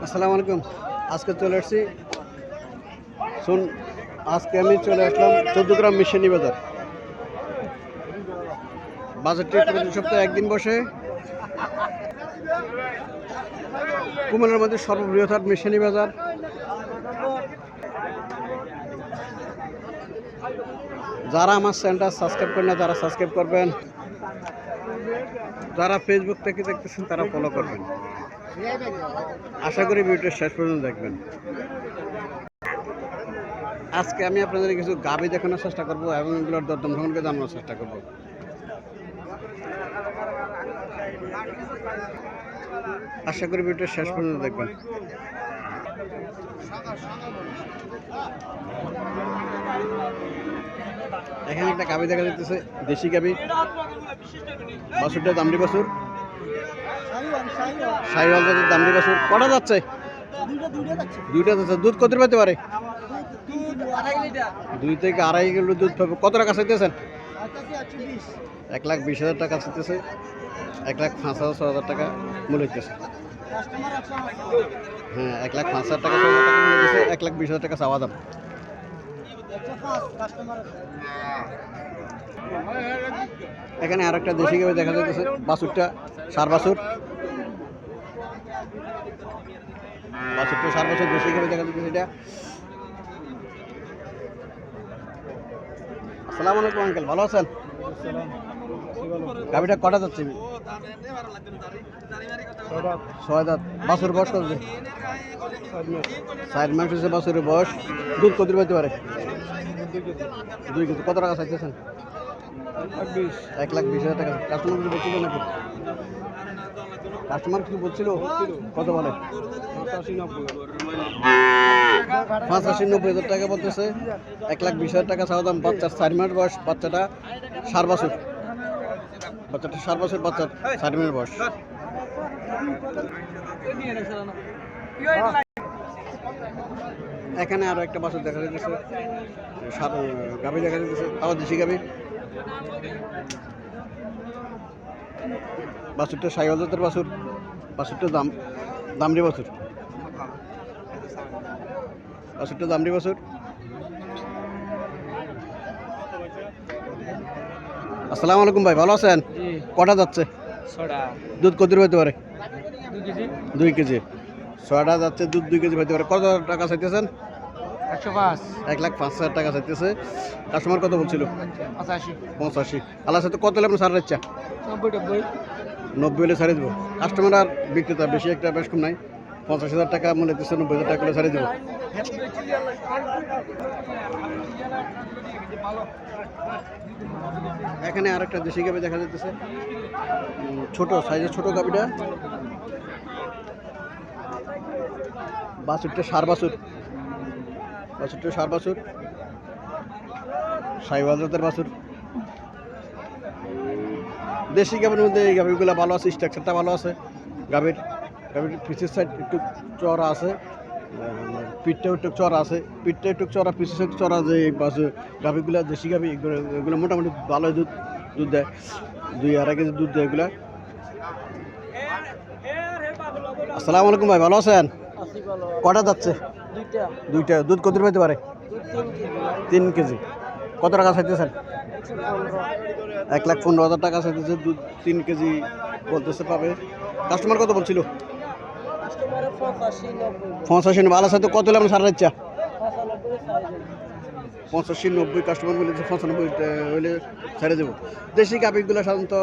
আসসালামু আলাইকুম। আজকে চলে আসছি আজকে আমি চলে আসলাম 14 গ্রাম মিশনি বাজার। বাজারটি প্রতি সপ্তাহে একদিন বসে। কুমিল্লার মধ্যে সর্ববৃহৎ হাট মিশনি বাজার। যারা আমার চ্যানেলটা সাবস্ক্রাইব করেন না, যারা সাবস্ক্রাইব করবেন, যারা ফেসবুক থেকে দেখতেছেন তারা ফলো করবেন। আশা করি ভিডিওটা শেষ পর্যন্ত দেখবেন। আজকে আমি আপনাদের কিছু গাভী দেখানোর চেষ্টা করবো এবং এগুলোর দরদাম সম্পর্কে জানানোর চেষ্টা করবো। আশা করি ভিডিওটা শেষ পর্যন্ত দেখবেন। এখানে একটা গাভী দেখা যাচ্ছে, দেশি গাভী, বাছুরটা দামড়ি বাছুর, সাইওয়াল জাতের দামড়ি বাছুর। কটা যাচ্ছে? দুইটা যাচ্ছে। দুধ কত পেতে পারে? 2 থেকে 2.5 কিলো দুধ পাবে। কত টাকা চাইতেছেন? 1,20,000 টাকা চাইতেছে। 1,05,000 টাকা মূল্য হইতেছে। হ্যাঁ, 1,05,000 টাকা মূল্য হইতেছে। 1,20,000 টাকা চাওয়া দাম। এখানে আর একটা দেশি গাভী দেখা যাচ্ছে, বাছুরটা সার বাছুর। বাছুরটা সার বাছুর দেশি গাভী দেখা যাচ্ছে। এটা আসসালামু আলাইকুম আঙ্কেল, ভালো আছেন? গাভীটা কটা যাচ্ছে? 6 দাঁত। বাছুর বয়স কত দিন? 4 মাস হচ্ছে বাছুরের বয়স। দুধ কত পাইতে পারে? 2 কেজি। কত টাকা চাইতেছেন? 1,20,000 টাকা। কাস্টমার কিছু বলছিল নাকি? কাস্টমার কিছু বলছিল? কত বলে? 85,000-90,000 টাকা বলতেছে। 1,20,000 টাকা চাওয়া দাম। বাচ্চা 4 মাস বয়স। বাচ্চাটা সার বাছুর। বাচ্চাটা সার বাছুর, বাচ্চার 4 মাস বয়স। এখানে আরো একটা বাছুর দেখা যাচ্ছে, গাভী দেখা যাচ্ছে, আবার দেশি গাভী। বাছুরটা সাইওয়াল জাতের বাছুর। বাছুরটা দামড়ি বাছুর। বাছুরটা দামড়ি বাছুর। আসসালামু আলাইকুম ভাই, ভালো আছেন? কটা যাচ্ছে? দুধ কত হইতে পারে? 2 কেজি। 6টা যাচ্ছে, দুধ 2 কেজি হইতে পারে। কত টাকা চাইতেছেন? 1,05,000 টাকা চাইতেছে। কাস্টমার কত বলছিল? 85। আল্লাহ সাথে কত হলে আপনার সার ইচ্ছা? 90 হলে ছাড়িয়ে দেবো। কাস্টমার আর বিক্রেতা বেশি একটা বেশ কম নাই। 50,000 টাকা মনে হচ্ছে, 90,000 টাকা করে ছাড়িয়ে দেবো। এখানে আর একটা দেশি গাভী দেখা যাচ্ছে, ছোট সাইজের ছোট গাভীটা। বাছুরটা সার বাছুর। বাছুরটা সার বাছুর, সাইওয়াল জাতের বাছুর। দেশি গাভীর মধ্যে এই গাভীগুলো ভালো আছে, স্ট্রাকচারটা ভালো আছে। গাভীর পিছের সাইড একটু চড়া আছে, পিঠটাও একটু চড়া আছে। পিঠটা একটু চড়া, পিছের সাইড চড়া। যে গাভীগুলো দেশি গাভী, এগুলো মোটামুটি ভালো দুধ দেয়। 2-2.5 কেজি দুধ দেয় এগুলা। আসসালামু আলাইকুম ভাই, ভালো আছেন? কটা যাচ্ছে? 2টা। দুধ কত পাইতে পারে? 3 কেজি। কত টাকা চাইতেছেন? 1,15,000 টাকা চাইতেছে। দুধ 3 কেজি বলতেছে পাবে। কাস্টমার কত বলছিল? 85। ভালো আছে তো। কত হলে আপনার সারা ইচ্ছা? 85-90। কাস্টমার বলেছে 95 হলে ছেড়ে দেবো। দেশি গাভীগুলো সাধারণত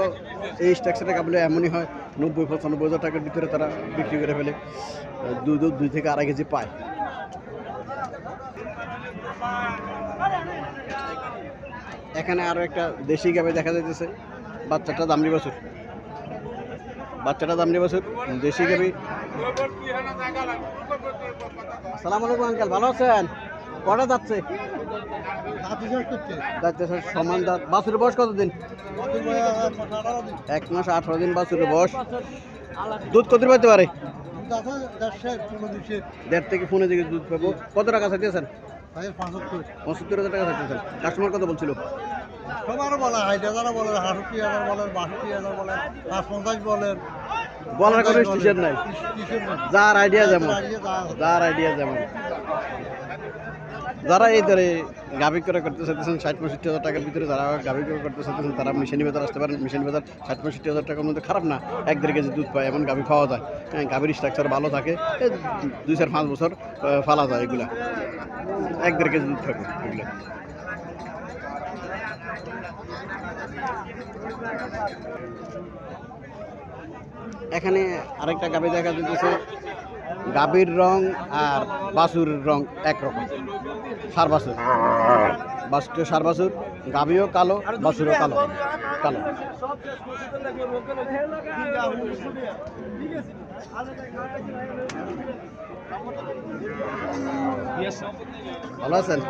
এই স্ট্রাকচারের গাভীগুলো এমনই হয়, 90-95,000 টাকার ভিতরে তারা বিক্রি করে ফেলে। দুধ 2 থেকে 2.5 কেজি পায়। এখানে আরো একটা দেশি গাভী দেখা যাইতেছে, বাচ্চাটা দামড়ি বাছুর। বাচ্চাটা দামড়ি বাছুর, দেশি গাভী। আসসালামু আলাইকুম আঙ্কেল, ভালো আছেন? কটা যাচ্ছে? সমান দাঁত। বাছুরের বয়স কতদিন? 1 মাস 18 দিন বাছুরের বয়স। দুধ কত পাইতে পারে? 1.5 থেকে 15 কেজি দুধ পাবো। কত টাকা চাইতেছেন? 75,000 টাকা চাইতেছেন। কাস্টমার কত বলছিল? সবার বলা হয়, যারা বলেন 68,000 বলেন, 62,000 বলেন, 50 বলেন, বলার কোনো স্টেশন নাই, যার আইডিয়া যেমন, যার আইডিয়া যেমন। যারা এই ধরে গাভি করে করতে চাইতেছেন 60-65 টাকার ভিতরে, যারা গাভি করে করতে চাইতেছেন তারা মিশানি বাজার আসতে পারেন। মিশানি বাজার 60-65 টাকার মধ্যে খারাপ না, 1-1.5 কেজি দুধ পায়, এমন গাভি পাওয়া যায়। হ্যাঁ, গাভির স্ট্রাকচার ভালো থাকে, 2-4-5 বছর ফালা যায় এগুলা, 1-1.5 কেজি দুধ থাকে এগুলো। এখানে আরেকটা গাভি দেখা যাচ্ছে, গাভীর রং আর বাছুরের রং একরকম, সার বাছুর, বাছুরটা সার বাছুর, গাভীও কালো, বাছুরও কালো কালো। ভালো আছেন?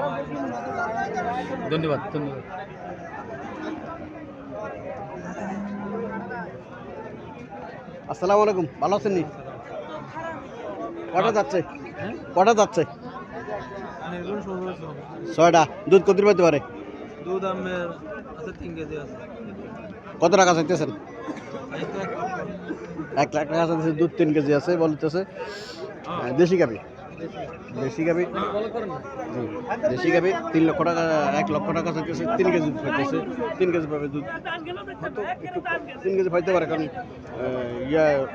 ধন্যবাদ ধন্যবাদ। আসসালামু আলাইকুম, ভালো আছেন নি? কটা যাচ্ছে? কটা যাচ্ছে? 6টা। দুধ কত পাইতে পারে? দুধ আমের আছে 3 কেজি আছে। কত টাকা চাইতেছেন? 1 লাখ টাকা চাইতেছে, দুধ 3 কেজি আছে বলতেছে। দেশি গাভি, দেশি গাভি, দেশি গাভি 3 লক্ষ টাকা, 1 লক্ষ টাকা চাইতেছে। 3 কেজি দুধ পাইতেছে, 3 কেজি পাবে দুধ, 3 কেজি পাইতে পারে। কারণ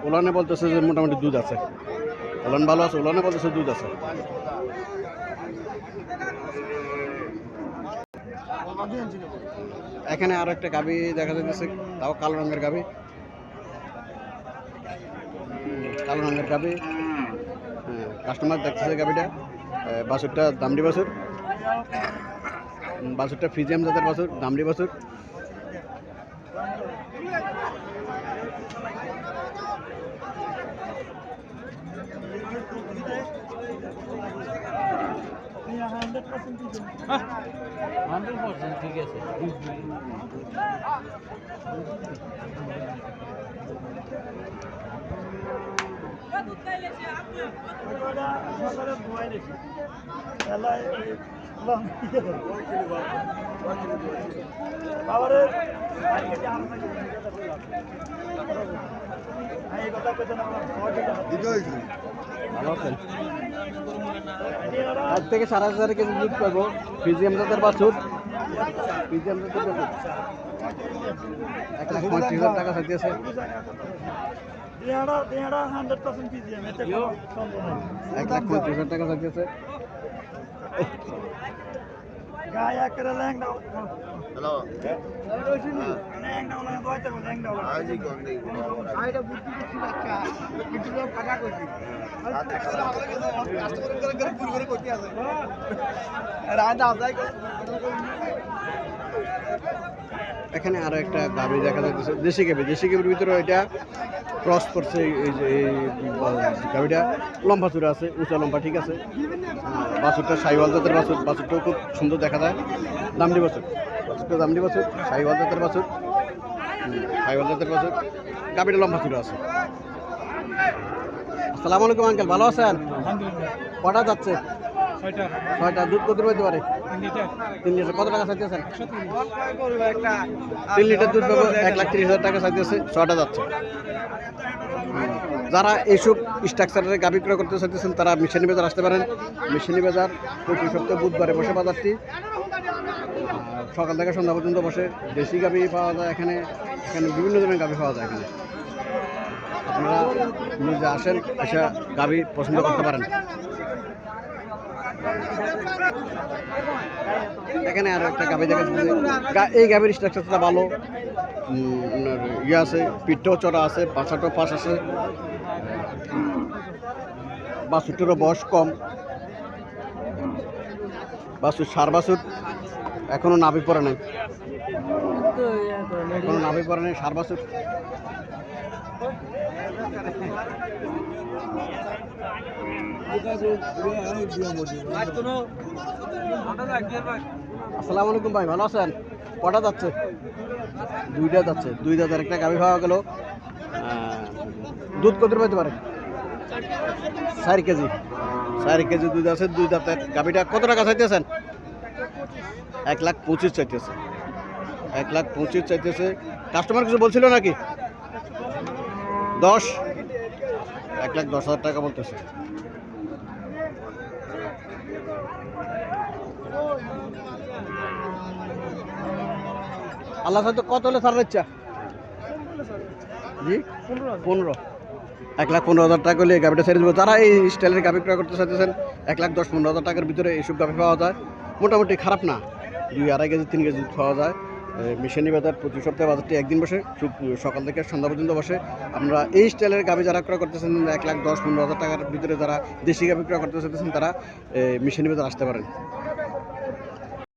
ওলানে বলতেছে যে মোটামুটি দুধ আছে, ওলান ভালো আছে, ওলানে বলতেছে দুধ আছে। এখানে আরো একটা গাভি দেখা যাচ্ছে, তাও কালো রঙের গাভি, কালো রঙের গাভি। কাস্টমার দেখতেছে গাভিটা, বাছুরটা দামড়ি বাছুর, বাছুরটা ফ্রিজিয়াম জাতের বাছুর, দামড়ি বাছুর। ঠিক আছে। ভালো আছেন? 1 থেকে 4.5 কেজি দুধ পাবো, ফ্রিজিয়াম জাতের বাছুর, ফ্রিজিয়াম জাতের বাছুর। 1,35,000 টাকা চাইতেছে। 1,35,000 টাকা চাইতেছে। এখানে আরো একটা গাভি দেখা যাচ্ছে, দেশি গাভি, দেশি গাভির ভিতরে এটা ক্রস করছে। এই যে গাভিটা লম্বা চূড়া আছে, উঁচা লম্বা, ঠিক আছে। বাছুরটা সাইওয়াল জাতের বাছুর, বাছুরটাও খুব সুন্দর দেখা যায়। দামড়ি বাছুর, বাছুরটা দামড়ি বাছুর, সাইওয়াল জাতের বাছুর, সাইওয়াল জাতের বাছুর। গাভিটা লম্বা চূড়া আছে। আসসালামু আলাইকুম আঙ্কেল, ভালো আছেন? কটা যাচ্ছে? 6টা। দুধ কত পাইতে পারে? 3 লিটার। কত টাকা চাইতেছেন? 3 লিটার দুধ পাবো, 1,30,000 টাকা চাইতেছে। 6টা যাচ্ছে। যারা এইসব স্ট্রাকচারের গাভি ক্রয় করতে চাইতেছেন তারা মিশানি বাজার আসতে পারেন। মিশানি বাজার প্রতি সপ্তাহে বুধবারে বসে বাজারটি, সকাল থেকে সন্ধ্যা পর্যন্ত বসে। দেশি গাভি পাওয়া যায় এখানে, এখানে বিভিন্ন ধরনের গাভি পাওয়া যায় এখানে। আপনারা নিজে আসেন, এসে গাভি পছন্দ করতে পারেন। এখানে আরো একটা গাভি দেখা যাচ্ছে, এই গাভির স্ট্রাকচারটা ভালো, আছে, পিঠটাও চড়া আছে, পাছাটাও পাশ আছে, বাছুরটারও বয়স কম। বাছুর সার বাছুর, এখনো নাভি পড়ে নাই, এখনো নাভি পড়ে নাই, সার বাছুর। আসসালামু আলাইকুম ভাই, ভালো আছেন? কটা যাচ্ছে? 2টা যাচ্ছে। 2 দাঁতের একটা গাভি পাওয়া গেল। দুধ কত পাইতে পারে? 4 কেজি। 4 কেজি দুধ আছে। 2 দাঁতের গাভিটা কত টাকা চাইতেছেন? 1,25,000 চাইতেছে। 1,25,000 চাইতেছে। কাস্টমার কিছু বলছিল নাকি? 10 1,10,000 টাকা বলতেছে। আল্লাহ সাথে কত হলে ছাড়ার ইচ্ছা? জি 15। 1,15,000 টাকা হলে এই গাভিটা ছেড়ে দেবো। যারা এই স্টাইলের গাভি ক্রয় করতে চাইতেছেন 1,10,-15,000 টাকার ভিতরে এইসব গাভি পাওয়া যায়, মোটামুটি খারাপ না, 2-2.5 কেজি 3 কেজি পাওয়া যায়। মিশনি বাজার প্রতি সপ্তাহে বাজারটি একদিন বসে, সকাল থেকে সন্ধ্যা পর্যন্ত বসে। আমরা এই স্টাইলের গাভি যারা ক্রয় করতেছেন 1,10,-15,000 টাকার ভিতরে যারা দেশি গাভি ক্রয় করতে চাইতেছেন তারা মিশনি বাজার আসতে পারেন।